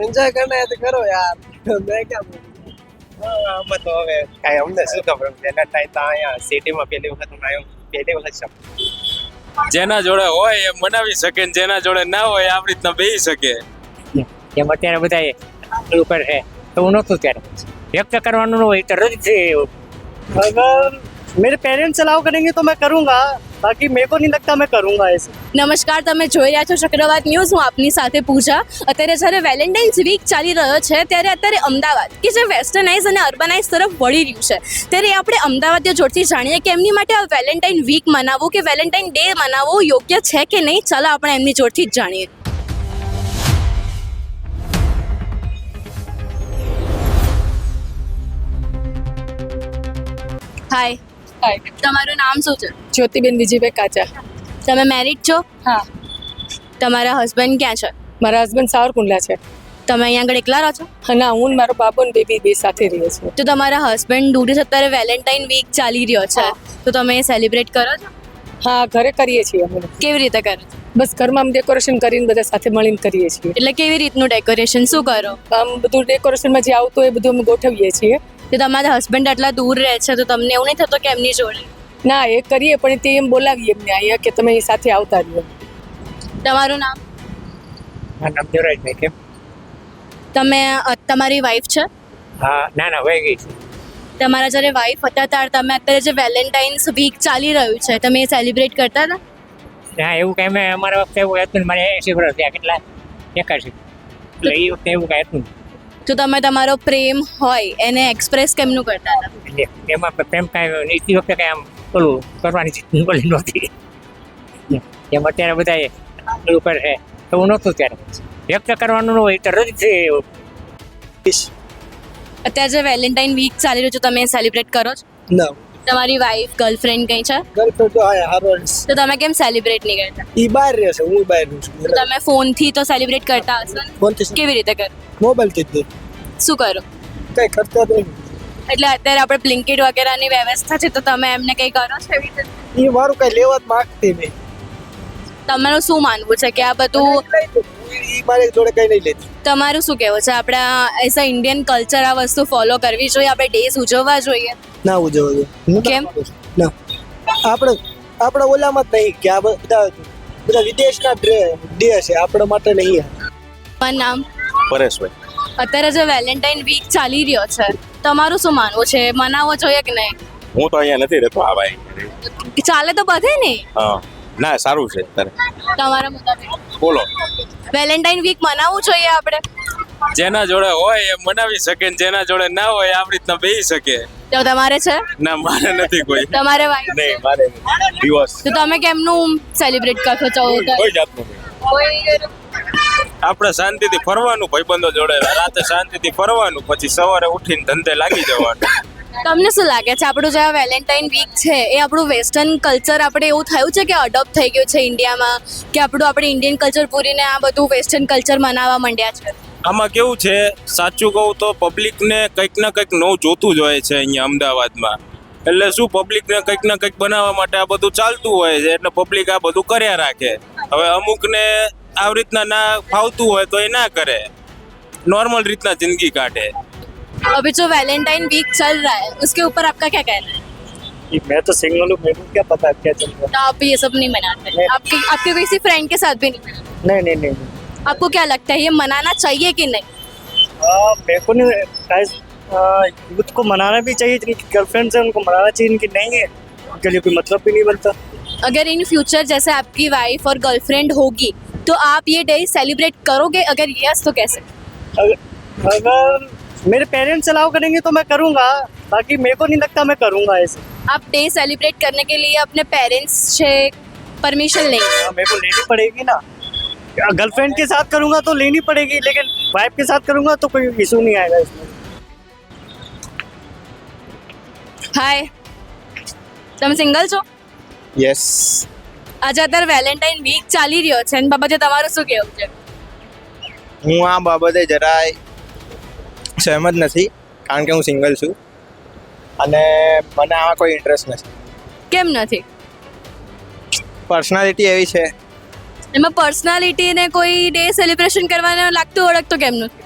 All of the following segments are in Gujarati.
एंजॉय करना है तो करो यार मैं क्या बोलूं આમાં તો હવે કાંઈ અમને શું ખબર વેલેન્ટાઇન તો અહીંયા સિટીમાં પહેલી વખત હું આવ્યો પહેલી વખત છું. જેના જોડે હોય એ મનાવી શકે ને જેના જોડે ના હોય આવી રીતના બેસી શકે. એમ અત્યારે બધા ઉપર છે તો હું નહોતું ત્યારે વ્યક્ત કરવાનું હોય તો રદ છે. अगर मेरे पेरेंट्स अलाउ करेंगे तो मैं करूंगा बाकी मेरे को नहीं लगता मैं करूंगा ऐसे. નમસ્કાર, તમે જોઈ રહ્યા છો ચક્રવાત ન્યૂઝ. હું આપની સાથે પૂજા. અત્યારે જ્યારે વેલેન્ટાઇન્સ વીક ચાલી રહ્યો છે ત્યારે અત્યારે અમદાવાદ કે જે વેસ્ટર્નાઇઝ અને અર્બનાઇઝ તરફ વળી રહ્યું છે ત્યારે આપણે અમદાવાદીઓ જોડથી જાણીએ કે એમની માટે આ વેલેન્ટાઇન વીક મનાવવું કે વેલેન્ટાઇન ડે મનાવવો યોગ્ય છે કે નહીં. ચાલો આપણે એમની જોડથી જ જાણીએ. હાય, તમારું નામ શું છે? જ્યોતિબેન વિજયભાઈ કાચા. તમે મેરિડ છો? હા, તમારા હસબન્ડ ક્યાં છે? મારા હસબન્ડ સાવરકુંડલા છે. તમે અહીંયા આગળ એકલા રહો છો? ના, હું ને મારો બાબુ ને બેબી બે સાથે રહીએ છીએ. તો તમારા હસબન્ડ દૂર છે, અત્યારે વેલેન્ટાઇન વીક ચાલી રહ્યો છે તો તમે સેલિબ્રેટ કરો છો? હા, ઘરે કરીએ છીએ અમે. કેવી રીતે કરો છો? બસ ઘરમાં આમ ડેકોરેશન કરીને બધા સાથે મળીને કરીએ છીએ. એટલે કેવી રીતનું ડેકોરેશન શું કરો? આમ બધું ડેકોરેશનમાં જે આવતું હોય એ બધું અમે ગોઠવીએ છીએ. તો તમારા હસબન્ડ આટલા દૂર રહે છે તો તમને એવું નહીં થતું કે એમની જોડે? ના, એ કરીએ પણ તે એમ બોલાવીએ એમને અહીંયા કે તમે સાથે આવતા રહ્યો. તમારું નામ? મારું નામ દેવરાજભાઈ. કેમ? તમે તમારી વાઈફ છે? હા, ના ના વહી ગઈ છે. તમારા જ્યારે વાઈફ હતા ત્યારે તમે અત્યારે જે વેલેન્ટાઇન્સ વીક ચાલી રહ્યું છે તમે એ સેલિબ્રેટ કરતા હતા? ના, એવું કાંઈ મેં અમારા વખતે એવું હતું ને મારે 80 વર્ષ થયા કેટલા 81 એટલે એ વખતે એવું કાંઈ હતું. તો તમે તમારો પ્રેમ હોય એને એક્સપ્રેસ કેમનું કરતા હતા? એટલે એમાં પ્રેમ કાંઈ નીતિ વખતે કાંઈ આમ પેલું કરવાની બોલી નહોતી. એમ અત્યારે બધા ઉપર છે તો હું નહોતું ત્યારે વ્યક્ત કરવાનું હોય તો રદ છે. અત્યારે જે વેલેન્ટાઇન વીક ચાલી રહ્યું છે તમે સેલિબ્રેટ કરો છો? ना તમારી વાઈફ ગર્લફ્રેન્ડ કઈ છે गर्लफ्रेंड तो है हारोल्स તો તમે કેમ સેલિબ્રેટ નહીં કરતા? ई बाहर रहे से હું બહાર રહું છું તો તમે ફોનથી તો સેલિબ્રેટ કરતા હશો ને? ફોન થી કેવી રીતે કરો? મોબાઈલ થી જ શું કરો? કઈ કરતા જ નહીં. એટલે અત્યારે આપણે બ્લિંકિટ વગેરેની વ્યવસ્થા છે તો તમે એમને કંઈ કરો છો એવી રીતે? એ મારું કઈ લેવા જ માંગતી નહીં. તમારું શું માનવું છે કે આ બધું ઈ મારી જોડે કઈ નહીં લેતી. તમારું શું કહેવું છે? આપણે એઝ અ ઇન્ડિયન કલ્ચર આ વસ્તુ ફોલો કરવી જોઈએ, આપણે ડેઝ ઉજવવા જોઈએ? ના ઉજવવા દો. હું કેમ? ના આપણે ઓલામાં જ નહીં કે આ બધા વિદેશના ડે છે આપણા માટે નહીં. તમારું નામ? પરેશભાઈ. અત્યારે જે વેલેન્ટાઇન વીક ચાલી રહ્યો છે તમારું શું માનવું છે? મનાવવો જોઈએ કે નહીં? હું તો અહીંયા નથી રહેતો. હા ભાઈ. ચાલે તો બધે ને. હા, ના સારું છે. તમારા મુતાબિક બોલો. વેલેન્ટાઇન વીક મનાવવું જોઈએ આપણે? જેના જોડે હોય એ મનાવી શકે ને જેના જોડે ના હોય આવી રીતના બેસી શકે. તો તમારે છે? ના, મારે નથી કોઈ. તમારે વાઈફ? નહીં, મારે દિવસ. તો તમે કેમનું સેલિબ્રેટ કરશો? કોઈ જાતનું નહીં. આપણે શાંતિથી ફરવાનું, ભાઈબંધો જોડે રાતે શાંતિથી ફરવાનું, પછી સવારે ઉઠીને ધંધે લાગી જવાનું. તમને શું લાગે છે આપણું જે વેલેન્ટાઇન વીક છે એ આપણું વેસ્ટર્ન કલ્ચર આપણે એવું થયું છે કે અડોપ્ટ થઈ ગયું છે ઇન્ડિયામાં, કે આપણે ઇન્ડિયન કલ્ચર પૂરીને આ બધું વેસ્ટર્ન કલ્ચર મનાવવા માંડ્યા છે? આમાં કેવું છે, સાચું કહું તો પબ્લિકને કંઈક ના કંઈક નવું જોતું જ હોય છે અહીંયા અમદાવાદમાં. એટલે શું, પબ્લિકને કંઈક ના કંઈક બનાવવા માટે આ બધું ચાલતું હોય છે એટલે પબ્લિક આ બધું કર્યા રાખે. હવે અમુકને આવી રીતના ના ફાવતું હોય તો એ ના કરે, नॉर्मल રીતના જિંદગી કાઢે. अभी जो वैलेंटाइन वीक चल रहा है उसके ऊपर आपका क्या कहना है? मैं तो सिंगल हूँ, मेरे को क्या पता क्या चल रहा तो आप ये सब नहीं मनाते? आपके किसी फ्रेंड के साथ भी नहीं मनाते? है. नहीं आपको क्या लगता है ये मनाना चाहिए कि नहीं? मेरे को नहीं, यूथ को मनाना भी चाहिए. जिनकी गर्लफ्रेंड्स है उनको मनाना चाहिए, इनकी नहीं है उनके लिए कोई मतलब भी नहीं बनता. अगर इन फ्यूचर जैसे आपकी वाइफ और गर्लफ्रेंड होगी तो आप ये डे सेलिब्रेट करोगे? अगर यस तो कैसे? अगर मेरे पेरेंट्स अलाउ करेंगे तो मैं करूँगा बाकी मेरे को नहीं लगता मैं करूँगा ऐसे. आप डे सेलिब्रेट करने के लिए अपने पेरेंट्स से परमिशन लेंगे? मेरे को लेनी पड़ेगी ना. गर्लफ्रेंड के साथ करूँगा तो लेनी पड़ेगी, लेकिन वाइफ के साथ करूँगा तो कोई इशू नहीं आएगा इसमें. હાય, તમે સિંગલ છો? યસ. આજે અત્યારે વેલેન્ટાઇન વીક ચાલી રહ્યો છે એની બાબતે તમારું શું કહેવું છે? હું આ બાબતે જરાય સહેમત નથી, કારણ કે હું સિંગલ છું અને મને આમાં કોઈ ઇન્ટરેસ્ટ નથી. કેમ નથી? પર્સનાલિટી એવી છે એમાં પર્સનાલિટી ને કોઈ ડે સેલિબ્રેશન કરવાનો લાગતું ઓળખતો કેમ નથી?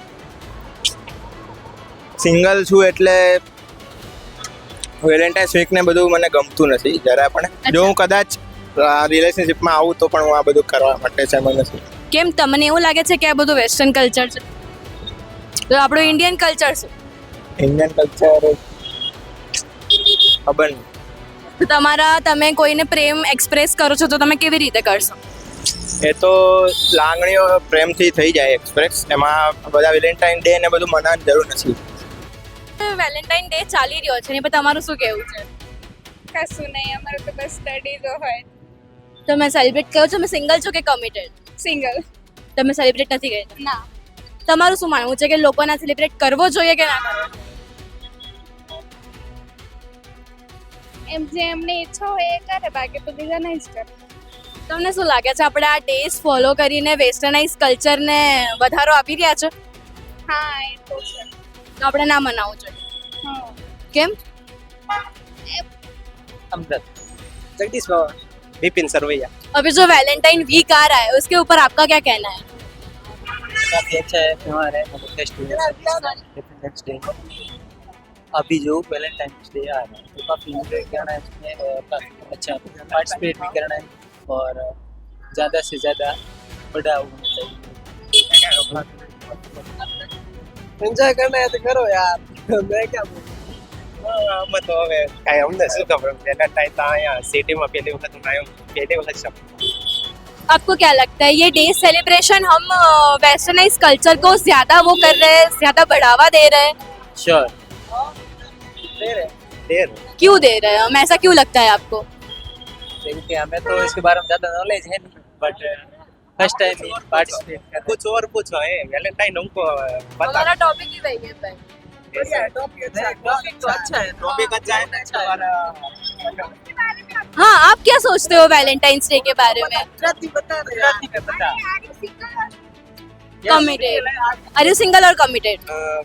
સિંગલ છું એટલે વેલેન્ટાઇન્સ વીક ને બધું મને ગમતું નથી જરા પણ. જો હું કદાચ રિલેશનશિપમાં આવું તો પણ હું આ બધું કરવા માટે છે મને નથી. કેમ તમને એવું લાગે છે કે આ બધું વેસ્ટર્ન કલ્ચર છે તો આપણું ઇન્ડિયન કલ્ચર છે? ઇન્ડિયન કલ્ચર ખબર નહીં. તો તમે કોઈને પ્રેમ એક્સપ્રેસ કરો છો તો તમે કેવી રીતે કરશો? એ તો લાગણીઓ પ્રેમથી થઈ જાય એક્સપ્રેસ. એમાં બધા વેલેન્ટાઇન ડે ને બધું મનાવવાની જરૂર નથી. વેલેન્ટાઇન ડે ચાલી રહ્યો છે ને પણ તમારું શું કહેવું છે? કશું નહીં, અમારું તો બસ સ્ટડી તો હોય. તમે સેલિબ્રેટ કરો છો? તમે સિંગલ છો કે કમિટેડ? સિંગલ. તમે સેલિબ્રેટ નથી કરતા? ના. તમારું શું માનવું છે કે લોકોના સેલિબ્રેટ કરવો જોઈએ કે ના કરવો? એમ જે એમની ઈચ્છા હોય એ કરે, બાકી તો બીજા નહીં જ કરે. તમને શું લાગે છે આપણે આ ડેઝ ફોલો કરીને વેસ્ટર્નાઇઝ કલ્ચરને વધારો આપી રહ્યા છે? હા, એ તો છે. તો આપણે ના મનાવવું જોઈએ. હા. કેમ? जगदीश बाबा, विपिन सरवैया। अभी जो वैलेंटाइन वीक आ रहा है उसके ऊपर आपका क्या कहना है? काफी अच्छा है त्यौहार है, मतलब फेस्टिवल इंडिपेंडेंस डे। अभी जो वैलेंटाइंस डे आ रहा है तो काफी इंजॉय करना है इसमें और काफी अच्छा पार्टिसिपेट भी करना है और ज़्यादा से ज़्यादा बड़ा होना चाहिए। एंजॉय करना है तो करो यार। मैं क्या बोलूं? આમાં તો હવે કાંઈ અમને શું ખબર. વેલેન્ટાઇન તો અહીંયા સિટીમાં પહેલી વખત હું આવ્યો, પહેલી વખત છે. आपको क्या लगता है ये डे सेलिब्रेशन हम वेस्टर्नाइज कल्चर को ज्यादा वो कर रहे हैं, ज्यादा बढ़ावा दे रहे हैं? श्योर देर क्यों दे रहे हैं हम? ऐसा क्यों लगता है आपको? क्योंकि हमें तो इसके बारे में ज़्यादा नॉलेज है नहीं, बट फर्स्ट टाइम पार्टिसिपेट कर कुछ और पूछो है वैलेंटाइन हमको पता हमारा टॉपिक ही वही है भाई। टॉपिक तो अच्छा है, टॉपिक अच्छा है ना. हाँ, आप क्या सोचते हो वैलेंटाइंस डे के बारे में? कमिटेड। आर यू सिंगल और कमिटेड?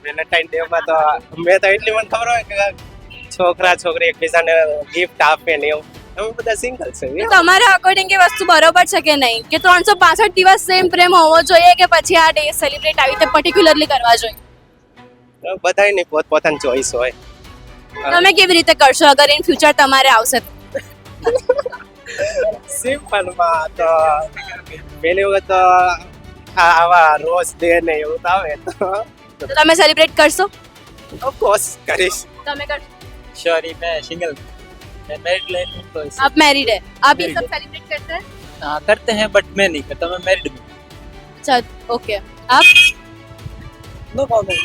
વેલેન્ટાઇન ડે માં તો મેં તો એટલી મને ખબર હોય કે છોકરા છોકરી એકબીજાને ગિફ્ટ આપે ને એવું. અમે બધા સિંગલ છે. તમારા અકોર્ડિંગ એ વસ્તુ બરોબર છે કે નહીં કે 365 દિવસ સેમ પ્રેમ હોવો જોઈએ કે પછી આ ડે સેલિબ્રેટ આવી રીતે પર્ટિક્યુલરલી કરવા જોઈએ? બધાની પોતપોતાની ચોઈસ હોય. તમે કેવી રીતે કરશો અગર ઇન ફ્યુચર તમારે આવશે તો? સિમ્પલમાં તો પહેલી વખત તો આવા રોઝ ડે ને એવું તો આવે તો તો તમે સેલિબ્રેટ કરશો? ઓફકોર્સ કરીશ. તમે કરશો? श्योर ही मैं सिंगल, मैं मैरिड लाइफ हूँ तो आप मैरिड है? आप ये सब सेलिब्रेट करते हैं? हाँ करते हैं बट मैं नहीं करता, मैं मैरिड हूँ। अच्छा, ओके। आप नो कमेंट।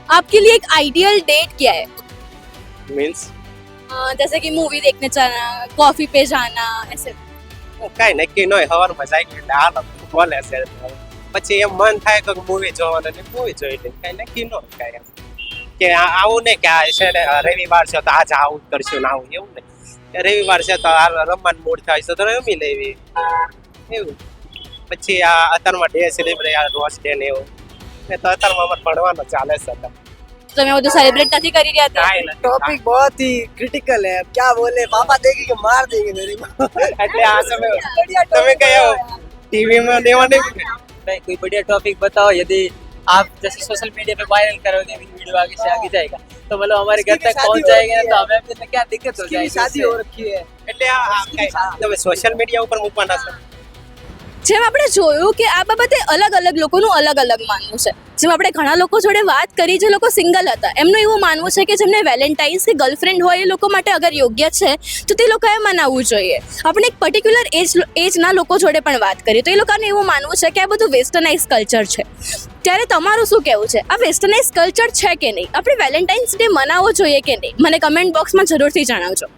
आपके लिए एक आइडियल डेट क्या है? મીન્સ जैसे कि मूवी देखने जाना, कॉफी पे जाना, ऐसे? કાંઈ નક્કી ન હોય. સવારમાં જાય એટલે હાલ બોલે છે પછી એમ મન થાય કે મૂવી જોવાનું ને મૂવી જોઈ લે. કાંઈ નક્કી ન હોય કાંઈ એમ કે આવું નહીં કે આ છે ને રવિવાર છે તો આજે આવું કરશું ને આવું એવું નહીં. કે રવિવાર છે તો આ રમવાનું મૂડ થાય છે તો રમી લેવી એવું. પછી આ અત્યારમાં ડે સેલિબ્રેટ આ રોઝ ડે ને એવું એ તો અત્યારમાં અમારે ભણવાનું ચાલે છે અત્યારે. તમે બધું સેલિબ્રેટ નથી કરી રહ્યા હતા? કાંઈ નથી. टॉपिक बहुत ही क्रिटिकल है। अब क्या बोले, पापा देखेंगे मार देंगे मेरी माँ। એટલે આ તમે કયો ટીવીમાં દેવા નહીં नहीं, कोई बढ़िया टॉपिक बताओ। यदि आप जैसे सोशल मीडिया पे वायरल करोगे वीडियो आगे से आगे जाएगा तो मतलब हमारे घर उसकी भी तक शादी पहुंच हो जाएगा रखी तो है। हमें अपने में क्या दिक्कत हो उसकी भी जाएगी शादी उससे? हो रखी है। એટલે આ કાંઈ તમે સોશિયલ મીડિયા ઉપર મૂકવાના છે. જેમ આપણે જોયું કે આ બાબતે અલગ અલગ લોકોનું અલગ અલગ માનવું છે. જેમ આપણે ઘણા લોકો જોડે વાત કરી જે લોકો સિંગલ હતા એમનું એવું માનવું છે કે જેમને વેલેન્ટાઇન્સ કે ગર્લફ્રેન્ડ હોય એ લોકો માટે અગર યોગ્ય છે તો તે લોકોએ મનાવવું જોઈએ. આપણે એક પર્ટિક્યુલર એજના લોકો જોડે પણ વાત કરી તો એ લોકોને એવું માનવું છે કે આ બધું વેસ્ટર્નાઇઝ કલ્ચર છે. ત્યારે તમારું શું કહેવું છે? આ વેસ્ટર્નાઇઝ કલ્ચર છે કે નહીં? આપણે વેલેન્ટાઇન્સ ડે મનાવવો જોઈએ કે નહીં? મને કમેન્ટ બોક્સમાં જરૂરથી જણાવજો.